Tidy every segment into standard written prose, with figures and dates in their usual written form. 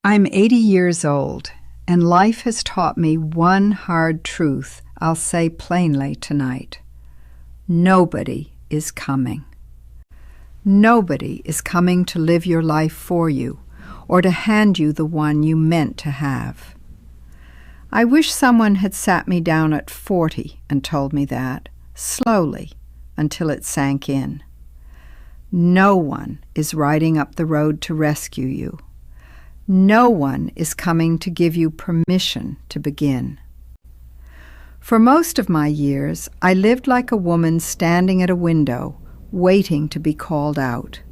I'm 80 years old, and life has taught me one hard truth I'll say plainly tonight. Nobody is coming. Nobody is coming to live your life for you or to hand you the one you meant to have. I wish someone had sat me down at 40 and told me that, slowly, until it sank in. No one is riding up the road to rescue you. No one is coming to give you permission to begin. For most of my years, I lived like a woman standing at a window, waiting to be called out,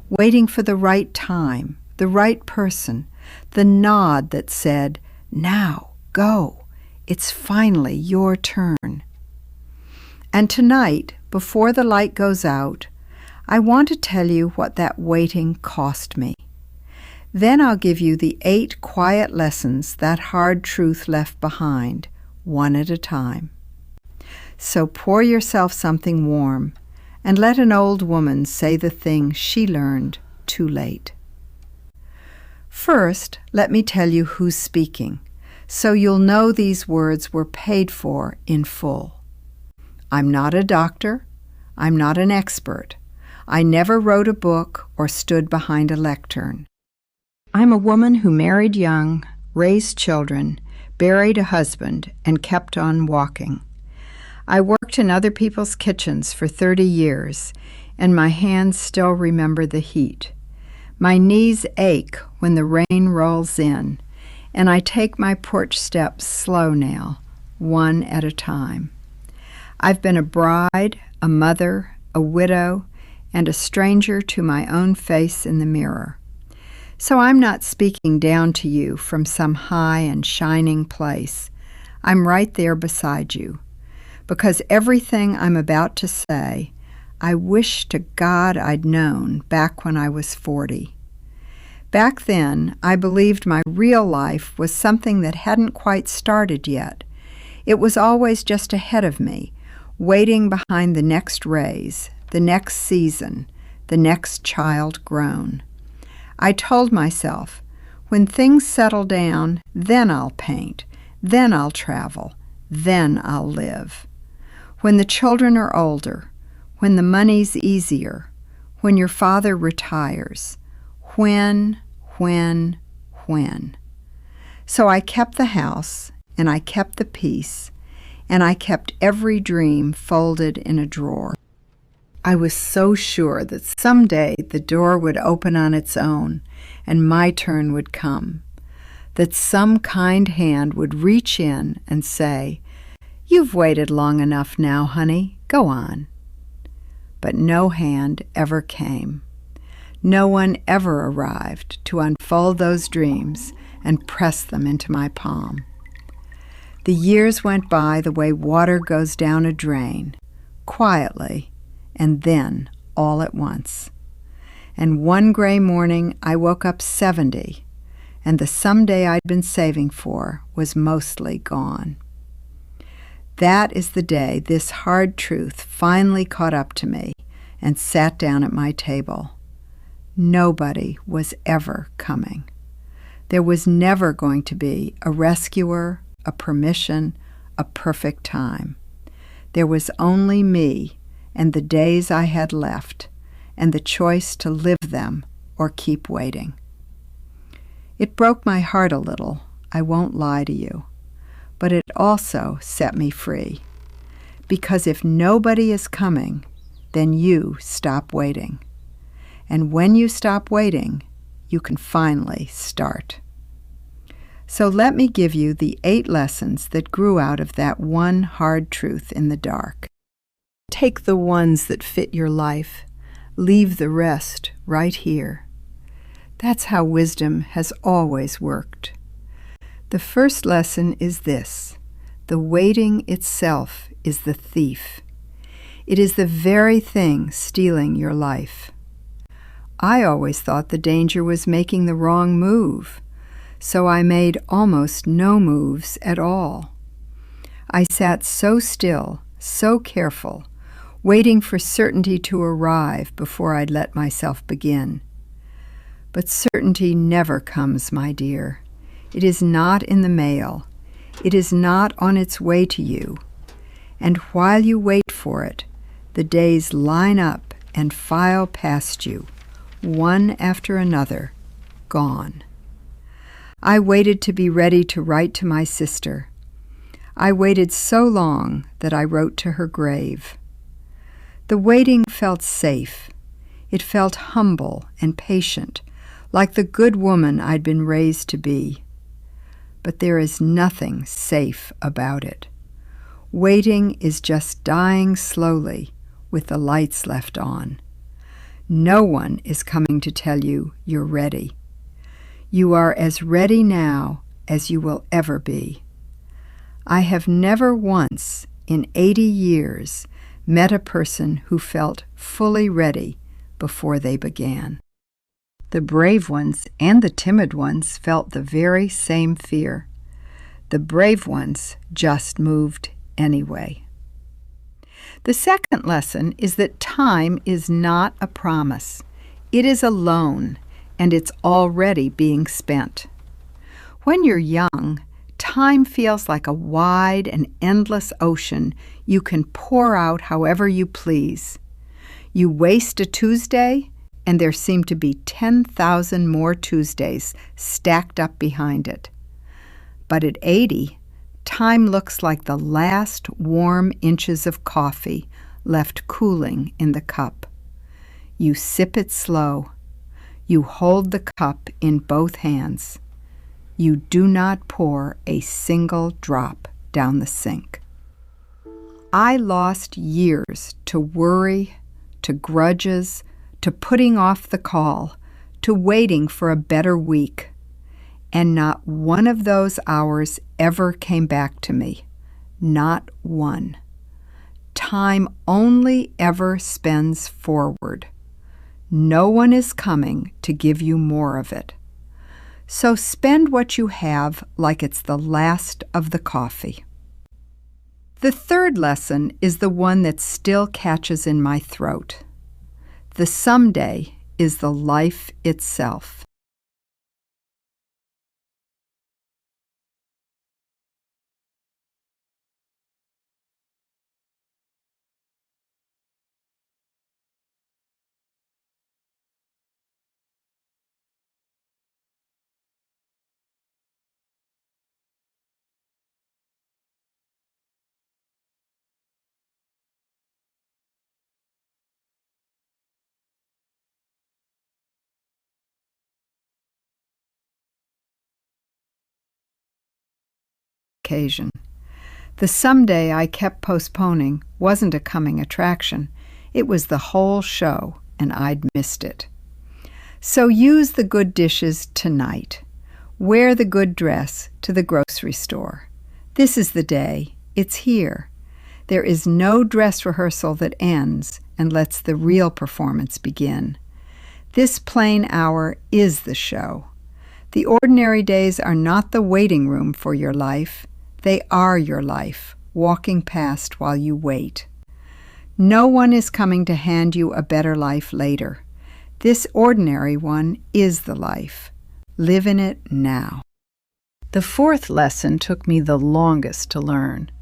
waiting for the right time, the right person, the nod that said, "Now, go. It's finally your turn." And tonight, before the light goes out, I want to tell you what that waiting cost me. Then I'll give you the 8 quiet lessons that hard truth left behind, one at a time. So pour yourself something warm and let an old woman say the thing she learned too late. First, let me tell you who's speaking, so you'll know these words were paid for in full. I'm not a doctor. I'm not an expert. I never wrote a book or stood behind a lectern. I'm a woman who married young, raised children, buried a husband, and kept on walking. I worked in other people's kitchens for 30 years, and my hands still remember the heat. My knees ache when the rain rolls in, and I take my porch steps slow now, one at a time. I've been a bride, a mother, a widow, and a stranger to my own face in the mirror. So I'm not speaking down to you from some high and shining place. I'm right there beside you, because everything I'm about to say, I wish to God I'd known back when I was 40. Back then, I believed my real life was something that hadn't quite started yet. It was always just ahead of me, waiting behind the next raise, the next season, the next child grown. I told myself, when things settle down, then I'll paint, then I'll travel, then I'll live. When the children are older, when the money's easier, when your father retires, when. So I kept the house, and I kept the peace, and I kept every dream folded in a drawer. I was so sure that someday the door would open on its own and my turn would come, that some kind hand would reach in and say, "You've waited long enough now, honey, go on." But no hand ever came. No one ever arrived to unfold those dreams and press them into my palm. The years went by the way water goes down a drain, quietly, and then all at once. And one gray morning I woke up 70, and the someday I'd been saving for was mostly gone. That is the day this hard truth finally caught up to me and sat down at my table. Nobody was ever coming. There was never going to be a rescuer, a permission, a perfect time. There was only me and the days I had left, and the choice to live them or keep waiting. It broke my heart a little, I won't lie to you, but it also set me free. Because if nobody is coming, then you stop waiting. And when you stop waiting, you can finally start. So let me give you the 8 lessons that grew out of that one hard truth in the dark. Take the ones that fit your life. Leave the rest right here. That's how wisdom has always worked. The first lesson is this: the waiting itself is the thief. It is the very thing stealing your life. I always thought the danger was making the wrong move, so I made almost no moves at all. I sat so still, so careful, waiting for certainty to arrive before I'd let myself begin. But certainty never comes, my dear. It is not in the mail. It is not on its way to you. And while you wait for it, the days line up and file past you, one after another, gone. I waited to be ready to write to my sister. I waited so long that I wrote to her grave. The waiting felt safe. It felt humble and patient, like the good woman I'd been raised to be. But there is nothing safe about it. Waiting is just dying slowly with the lights left on. No one is coming to tell you you're ready. You are as ready now as you will ever be. I have never once in 80 years met a person who felt fully ready before they began. The brave ones and the timid ones felt the very same fear. The brave ones just moved anyway. The second lesson is that time is not a promise. It is a loan, and it's already being spent. When you're young, time feels like a wide and endless ocean you can pour out however you please. You waste a Tuesday, and there seem to be 10,000 more Tuesdays stacked up behind it. But at 80, time looks like the last warm inches of coffee left cooling in the cup. You sip it slow. You hold the cup in both hands. You do not pour a single drop down the sink. I lost years to worry, to grudges, to putting off the call, to waiting for a better week. And not one of those hours ever came back to me. Not one. Time only ever spends forward. No one is coming to give you more of it. So spend what you have like it's the last of the coffee. The third lesson is the one that still catches in my throat. The someday is the life itself. Occasion. The someday I kept postponing wasn't a coming attraction. It was the whole show, and I'd missed it. So use the good dishes tonight. Wear the good dress to the grocery store. This is the day. It's here. There is no dress rehearsal that ends and lets the real performance begin. This plain hour is the show. The ordinary days are not the waiting room for your life. They are your life, walking past while you wait. No one is coming to hand you a better life later. This ordinary one is the life. Live in it now. The fourth lesson took me the longest to learn.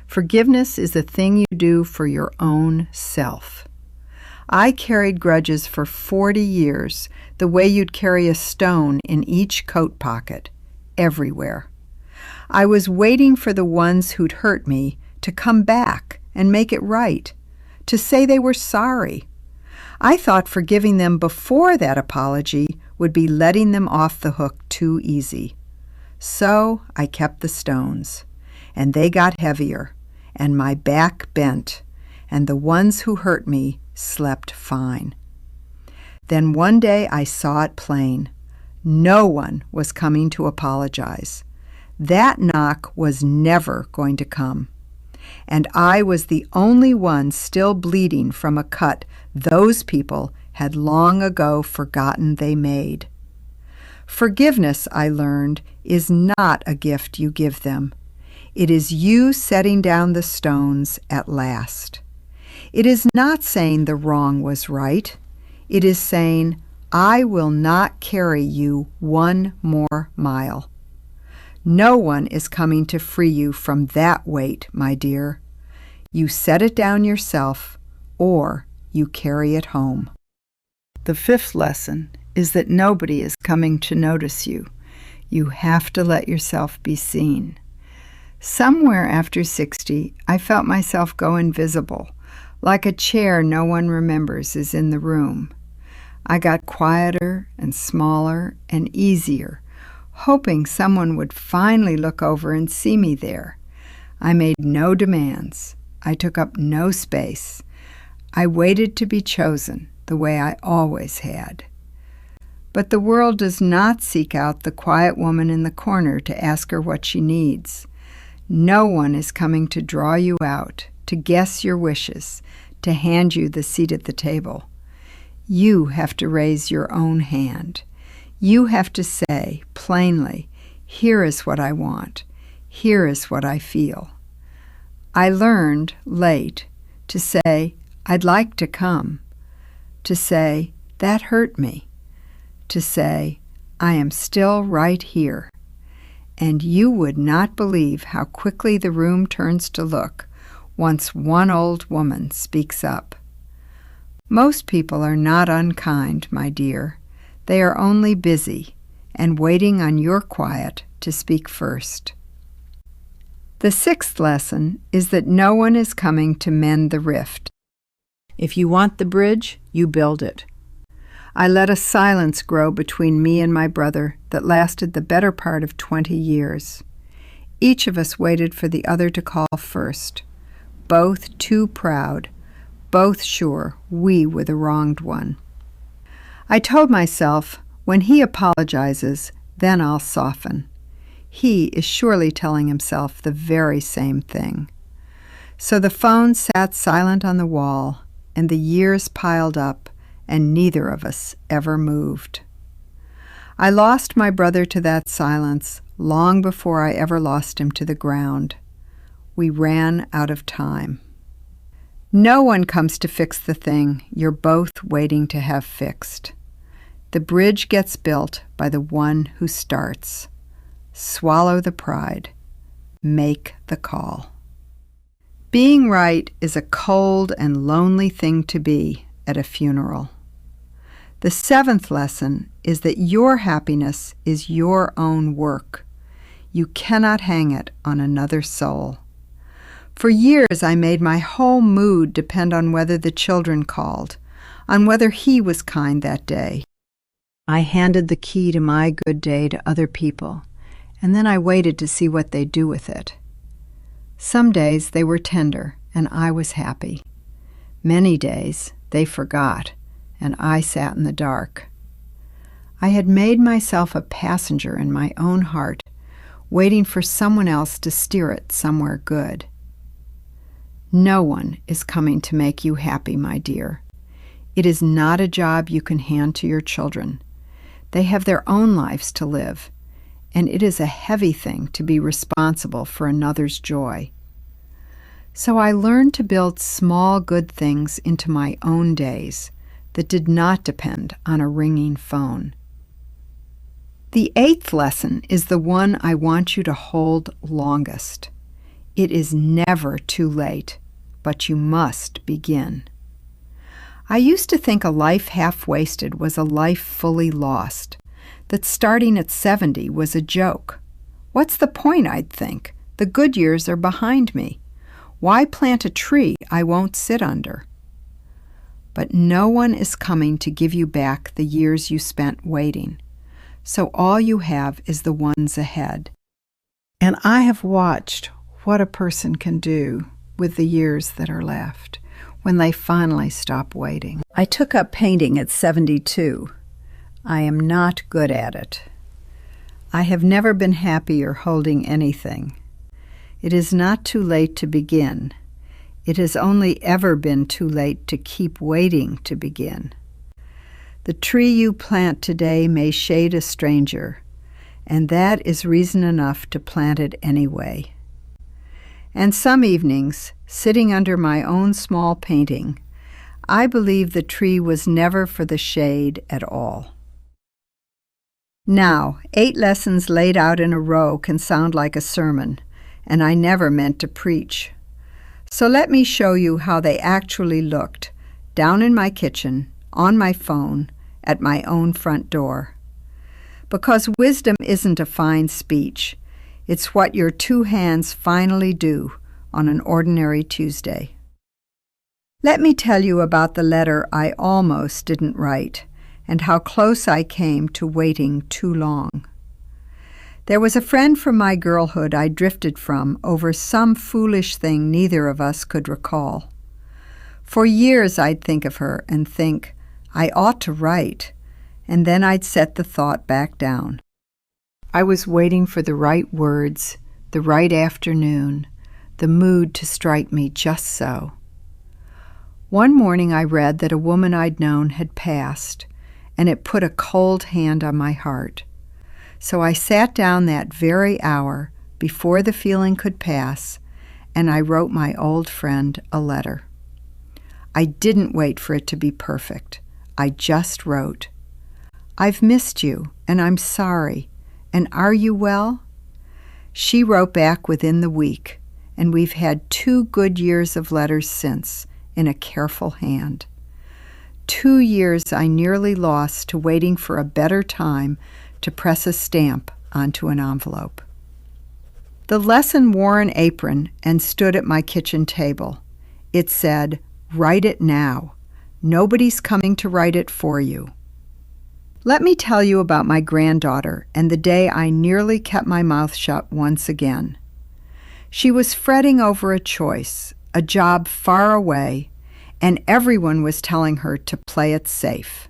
Forgiveness is the thing you do for your own self. I carried grudges for 40 years, the way you'd carry a stone in each coat pocket, everywhere. I was waiting for the ones who'd hurt me to come back and make it right, to say they were sorry. I thought forgiving them before that apology would be letting them off the hook too easy. So I kept the stones, and they got heavier, and my back bent, and the ones who hurt me slept fine. Then one day I saw it plain. No one was coming to apologize. That knock was never going to come. And I was the only one still bleeding from a cut those people had long ago forgotten they made. Forgiveness, I learned, is not a gift you give them. It is you setting down the stones at last. It is not saying the wrong was right. It is saying, I will not carry you 1 more mile. No one is coming to free you from that weight, my dear. You set it down yourself, or you carry it home. The 5th lesson is that nobody is coming to notice you. You have to let yourself be seen. Somewhere after 60, I felt myself go invisible, like a chair no one remembers is in the room. I got quieter and smaller and easier, hoping someone would finally look over and see me there. I made no demands. I took up no space. I waited to be chosen the way I always had. But the world does not seek out the quiet woman in the corner to ask her what she needs. No one is coming to draw you out, to guess your wishes, to hand you the seat at the table. You have to raise your own hand. You have to say plainly, here is what I want. Here is what I feel. I learned late to say, I'd like to come. To say, that hurt me. To say, I am still right here. And you would not believe how quickly the room turns to look once one old woman speaks up. Most people are not unkind, my dear. They are only busy and waiting on your quiet to speak first. The 6th lesson is that no one is coming to mend the rift. If you want the bridge, you build it. I let a silence grow between me and my brother that lasted the better part of 20 years. Each of us waited for the other to call first, both too proud, both sure we were the wronged one. I told myself, when he apologizes, then I'll soften. He is surely telling himself the very same thing. So the phone sat silent on the wall, and the years piled up, and neither of us ever moved. I lost my brother to that silence long before I ever lost him to the ground. We ran out of time. No one comes to fix the thing you're both waiting to have fixed. The bridge gets built by the one who starts. Swallow the pride. Make the call. Being right is a cold and lonely thing to be at a funeral. The 7th lesson is that your happiness is your own work. You cannot hang it on another soul. For years I made my whole mood depend on whether the children called, on whether he was kind that day. I handed the key to my good day to other people, and then I waited to see what they'd do with it. Some days they were tender, and I was happy. Many days they forgot, and I sat in the dark. I had made myself a passenger in my own heart, waiting for someone else to steer it somewhere good. No one is coming to make you happy, my dear. It is not a job you can hand to your children. They have their own lives to live, and it is a heavy thing to be responsible for another's joy. So I learned to build small good things into my own days that did not depend on a ringing phone. The 8th lesson is the one I want you to hold longest. It is never too late, but you must begin. I used to think a life half-wasted was a life fully lost, that starting at 70 was a joke. What's the point, I'd think? The good years are behind me. Why plant a tree I won't sit under? But no one is coming to give you back the years you spent waiting, so all you have is the ones ahead. And I have watched what a person can do with the years that are left when they finally stop waiting. I took up painting at 72. I am not good at it. I have never been happier holding anything. It is not too late to begin. It has only ever been too late to keep waiting to begin. The tree you plant today may shade a stranger, and that is reason enough to plant it anyway. And some evenings, sitting under my own small painting, I believe the tree was never for the shade at all. Now, 8 lessons laid out in a row can sound like a sermon, and I never meant to preach. So let me show you how they actually looked, down in my kitchen, on my phone, at my own front door. Because wisdom isn't a fine speech. It's what your 2 hands finally do on an ordinary Tuesday. Let me tell you about the letter I almost didn't write, and how close I came to waiting too long. There was a friend from my girlhood I drifted from over some foolish thing neither of us could recall. For years I'd think of her and think, I ought to write, and then I'd set the thought back down. I was waiting for the right words, the right afternoon, the mood to strike me just so. One morning I read that a woman I'd known had passed, and it put a cold hand on my heart. So I sat down that very hour before the feeling could pass, and I wrote my old friend a letter. I didn't wait for it to be perfect. I just wrote, "I've missed you, and I'm sorry, and are you well?" She wrote back within the week, and we've had 2 good years of letters since, in a careful hand. 2 years I nearly lost to waiting for a better time to press a stamp onto an envelope. The lesson wore an apron and stood at my kitchen table. It said, "Write it now. Nobody's coming to write it for you." Let me tell you about my granddaughter and the day I nearly kept my mouth shut once again. She was fretting over a choice, a job far away, and everyone was telling her to play it safe.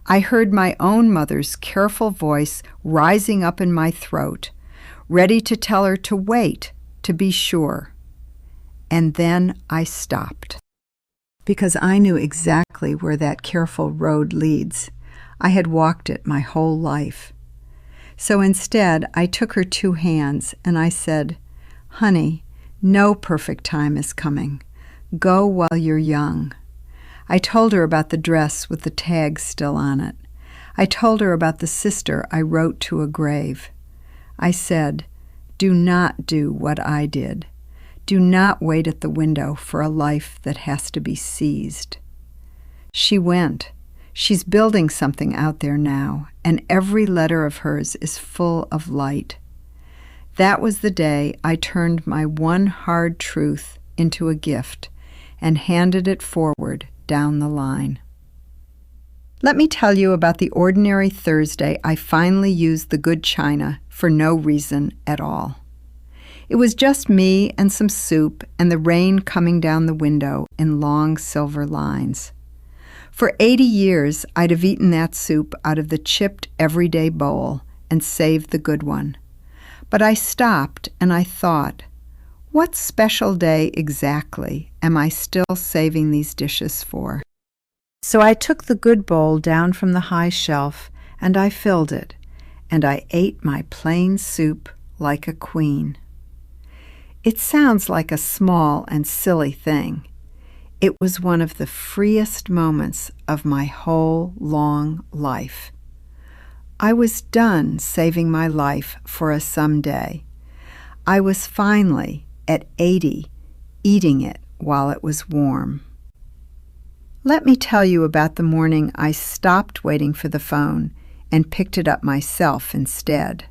I heard my own mother's careful voice rising up in my throat, ready to tell her to wait, to be sure. And then I stopped. Because I knew exactly where that careful road leads. I had walked it my whole life. So instead, I took her 2 hands and I said, "Honey, no perfect time is coming. Go while you're young." I told her about the dress with the tag still on it. I told her about the sister I wrote to a grave. I said, "Do not do what I did. Do not wait at the window for a life that has to be seized." She went. She's building something out there now, and every letter of hers is full of light. That was the day I turned my one hard truth into a gift and handed it forward down the line. Let me tell you about the ordinary Thursday I finally used the good china for no reason at all. It was just me and some soup and the rain coming down the window in long silver lines. For 80 years, I'd have eaten that soup out of the chipped everyday bowl and saved the good one. But I stopped and I thought, what special day exactly am I still saving these dishes for? So I took the good bowl down from the high shelf and I filled it, and I ate my plain soup like a queen. It sounds like a small and silly thing. It was one of the freest moments of my whole long life. I was done saving my life for a someday. I was finally, at 80, eating it while it was warm. Let me tell you about the morning I stopped waiting for the phone and picked it up myself instead.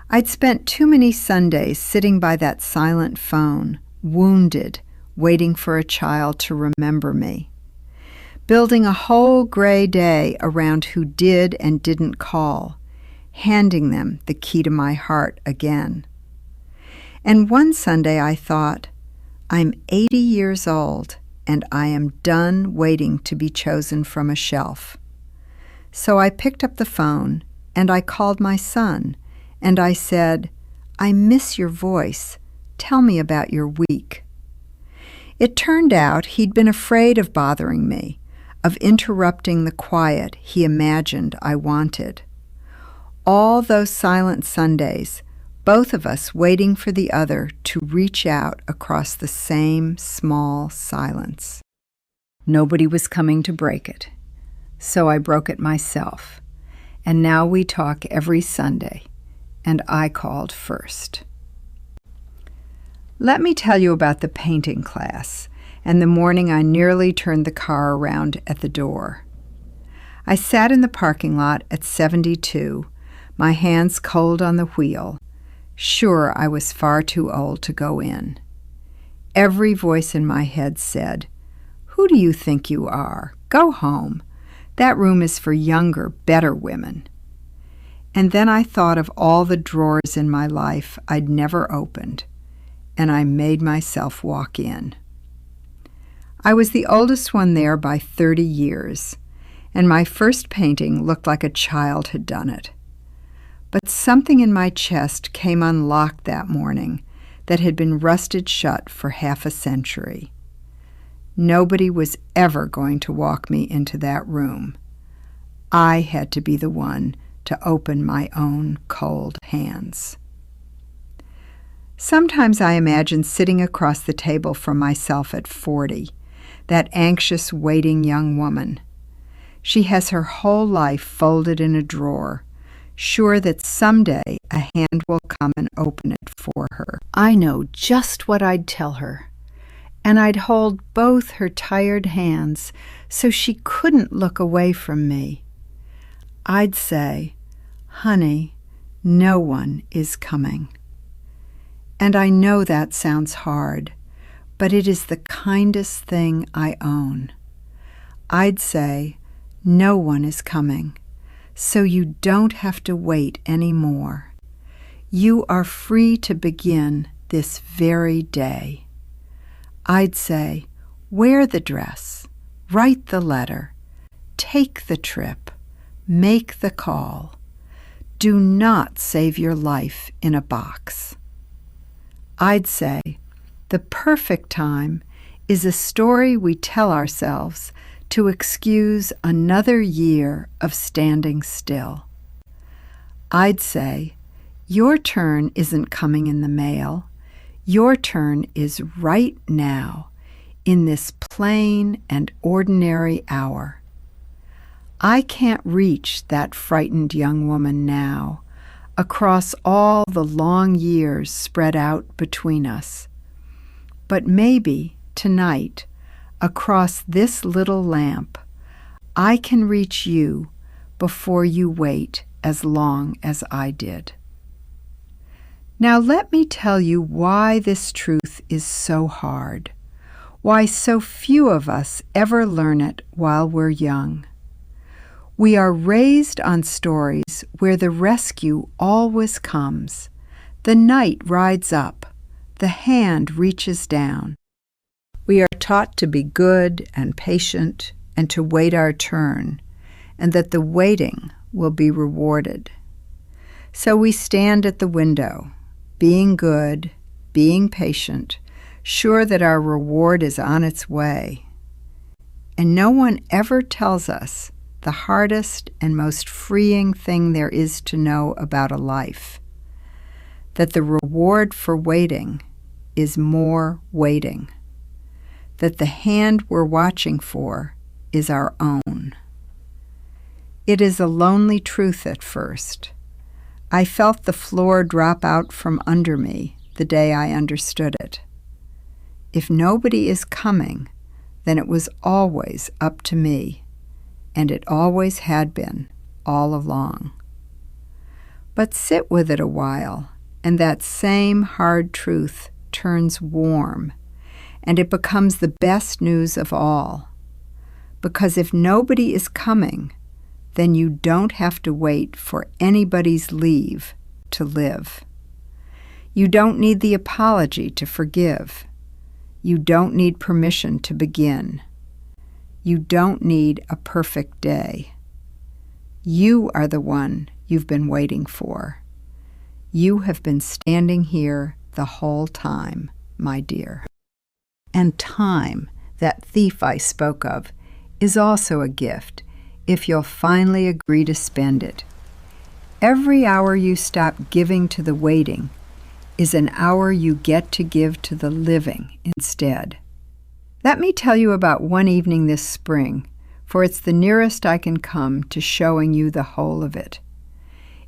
I'd spent too many Sundays sitting by that silent phone, wounded, waiting for a child to remember me. Building a whole gray day around who did and didn't call, handing them the key to my heart again. And one Sunday I thought, I'm 80 years old and I am done waiting to be chosen from a shelf. So I picked up the phone and I called my son and I said, I miss your voice. Tell me about your week. It turned out he'd been afraid of bothering me, of interrupting the quiet he imagined I wanted. All those silent Sundays, both of us waiting for the other to reach out across the same small silence. Nobody was coming to break it, so I broke it myself. And now we talk every Sunday, and I called first. Let me tell you about the painting class and the morning I nearly turned the car around at the door. I sat in the parking lot at 72, my hands cold on the wheel, sure I was far too old to go in. Every voice in my head said, "Who do you think you are? Go home. That room is for younger, better women." And then I thought of all the drawers in my life I'd never opened, and I made myself walk in. I was the oldest one there by 30 years, and my first painting looked like a child had done it. But something in my chest came unlocked that morning that had been rusted shut for half a century. Nobody was ever going to walk me into that room. I had to be the one to open my own cold hands. Sometimes I imagine sitting across the table from myself at 40, that anxious, waiting young woman. She has her whole life folded in a drawer, sure that someday a hand will come and open it for her. I know just what I'd tell her, and I'd hold both her tired hands so she couldn't look away from me. I'd say, "Honey, no one is coming." And I know that sounds hard, but it is the kindest thing I own. I'd say, "No one is coming, so you don't have to wait any more. You are free to begin this very day." I'd say, "Wear the dress, write the letter, take the trip, make the call. Do not save your life in a box." I'd say, "The perfect time is a story we tell ourselves to excuse another year of standing still." I'd say, "Your turn isn't coming in the mail. Your turn is right now, in this plain and ordinary hour." I can't reach that frightened young woman now, across all the long years spread out between us. But maybe tonight, across this little lamp, I can reach you before you wait as long as I did. Now let me tell you why this truth is so hard, why so few of us ever learn it while we're young. We are raised on stories where the rescue always comes. The knight rides up, the hand reaches down. We are taught to be good and patient and to wait our turn, and that the waiting will be rewarded. So we stand at the window, being good, being patient, sure that our reward is on its way. And no one ever tells us the hardest and most freeing thing there is to know about a life, that the reward for waiting is more waiting, that the hand we're watching for is our own. It is a lonely truth at first. I felt the floor drop out from under me the day I understood it. If nobody is coming, then it was always up to me, and it always had been, all along. But sit with it a while, and that same hard truth turns warm, and it becomes the best news of all. Because if nobody is coming, then you don't have to wait for anybody's leave to live. You don't need the apology to forgive. You don't need permission to begin. You don't need a perfect day. You are the one you've been waiting for. You have been standing here the whole time, my dear. And time, that thief I spoke of, is also a gift if you'll finally agree to spend it. Every hour you stop giving to the waiting is an hour you get to give to the living instead. Let me tell you about one evening this spring, for it's the nearest I can come to showing you the whole of it.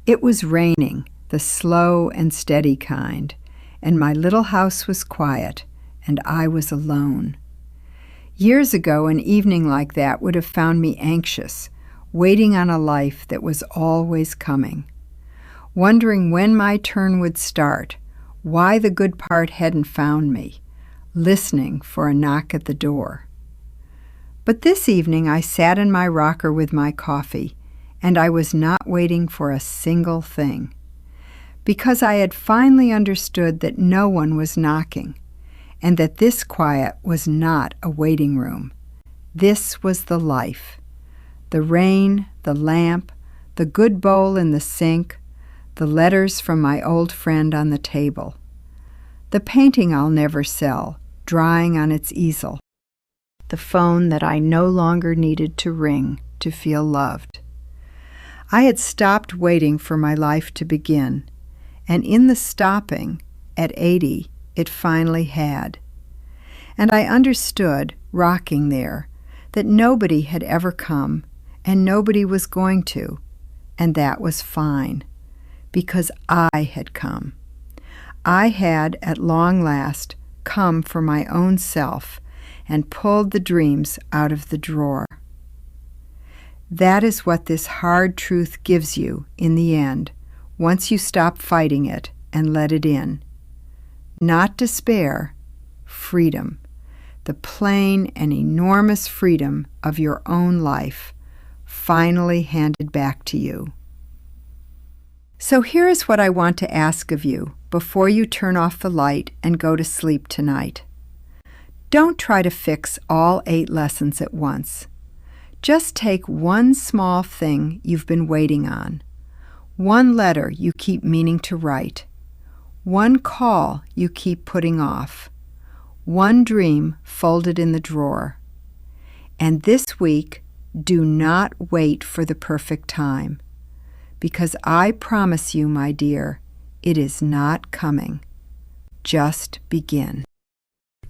It was raining, the slow and steady kind, and my little house was quiet, and I was alone. Years ago, an evening like that would have found me anxious, waiting on a life that was always coming, wondering when my turn would start, why the good part hadn't found me, listening for a knock at the door. But this evening I sat in my rocker with my coffee, and I was not waiting for a single thing, because I had finally understood that no one was knocking, and that this quiet was not a waiting room. This was the life. The rain, the lamp, the good bowl in the sink, the letters from my old friend on the table, the painting I'll never sell, drying on its easel, the phone that I no longer needed to ring to feel loved. I had stopped waiting for my life to begin, and in the stopping, at 80, it finally had. And I understood, rocking there, that nobody had ever come, and nobody was going to, and that was fine, because I had come. I had, at long last, come for my own self and pulled the dreams out of the drawer. That is what this hard truth gives you in the end, once you stop fighting it and let it in. Not despair, freedom, the plain and enormous freedom of your own life, finally handed back to you. So here is what I want to ask of you before you turn off the light and go to sleep tonight. Don't try to fix all 8 lessons at once. Just take one small thing you've been waiting on, one letter you keep meaning to write, one call you keep putting off, one dream folded in the drawer. And this week, do not wait for the perfect time, because I promise you, my dear, it is not coming. Just begin.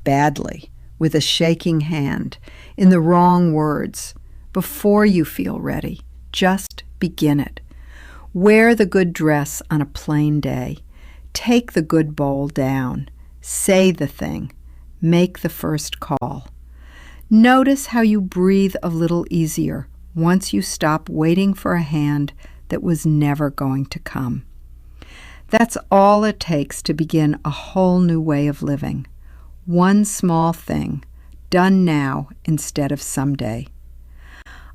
Badly, with a shaking hand, in the wrong words, before you feel ready. Just begin it. Wear the good dress on a plain day. Take the good bowl down. Say the thing. Make the first call. Notice how you breathe a little easier once you stop waiting for a hand that was never going to come. That's all it takes to begin a whole new way of living. One small thing, done now instead of someday.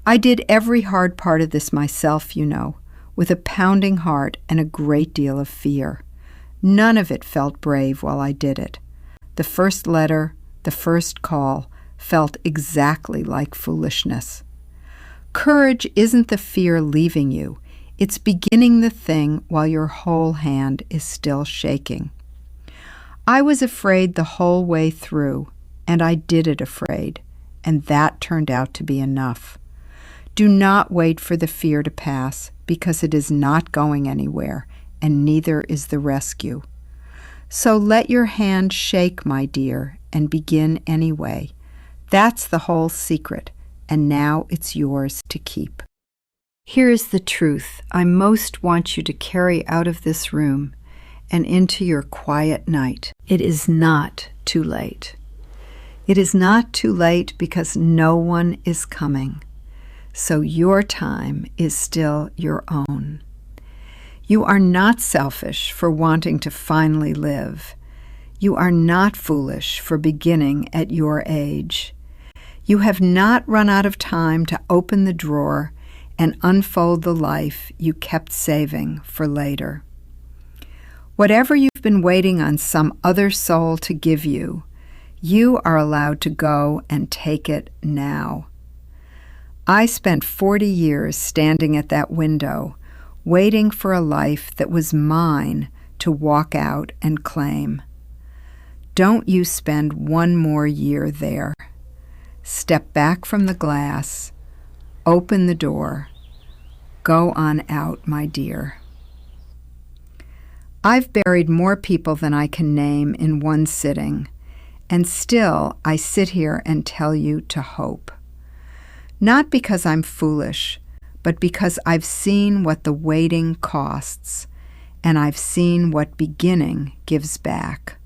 I did every hard part of this myself, you know, with a pounding heart and a great deal of fear. None of it felt brave while I did it. The first letter, the first call, felt exactly like foolishness. Courage isn't the fear leaving you. It's beginning the thing while your whole hand is still shaking. I was afraid the whole way through, and I did it afraid, and that turned out to be enough. Do not wait for the fear to pass, because it is not going anywhere, and neither is the rescue. So let your hand shake, my dear, and begin anyway. That's the whole secret, and now it's yours to keep. Here is the truth I most want you to carry out of this room and into your quiet night. It is not too late. It is not too late because no one is coming. So your time is still your own. You are not selfish for wanting to finally live. You are not foolish for beginning at your age. You have not run out of time to open the drawer and unfold the life you kept saving for later. Whatever you've been waiting on some other soul to give you, you are allowed to go and take it now. I spent 40 years standing at that window, waiting for a life that was mine to walk out and claim. Don't you spend one more year there. Step back from the glass, open the door, go on out, my dear. I've buried more people than I can name in one sitting, And still I sit here and tell you to hope. Not because I'm foolish, but because I've seen what the waiting costs, and I've seen what beginning gives back.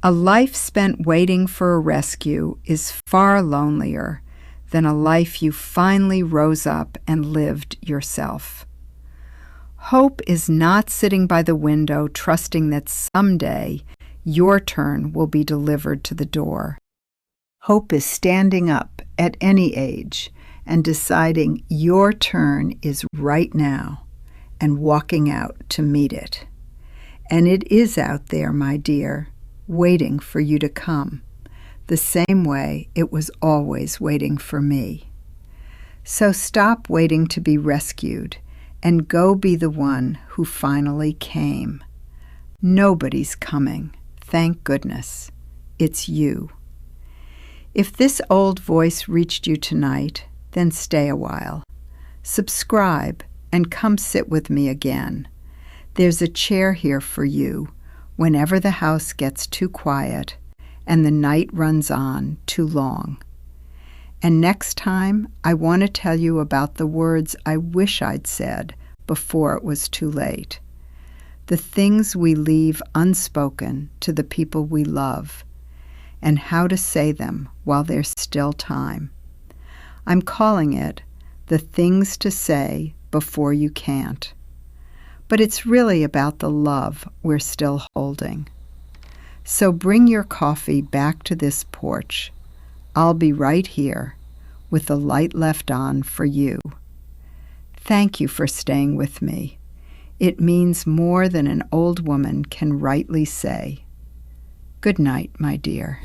A life spent waiting for a rescue is far lonelier than a life you finally rose up and lived yourself. Hope is not sitting by the window trusting that someday your turn will be delivered to the door. Hope is standing up at any age and deciding your turn is right now and walking out to meet it. And it is out there, my dear, waiting for you to come, the same way it was always waiting for me. So stop waiting to be rescued and go be the one who finally came. Nobody's coming, thank goodness. It's you. If this old voice reached you tonight, then stay a while. Subscribe and come sit with me again. There's a chair here for you whenever the house gets too quiet and the night runs on too long. And next time, I want to tell you about the words I wish I'd said before it was too late. The things we leave unspoken to the people we love, and how to say them while there's still time. I'm calling it the things to say before you can't. But it's really about the love we're still holding. So bring your coffee back to this porch. I'll be right here with the light left on for you. Thank you for staying with me. It means more than an old woman can rightly say. Good night, my dear.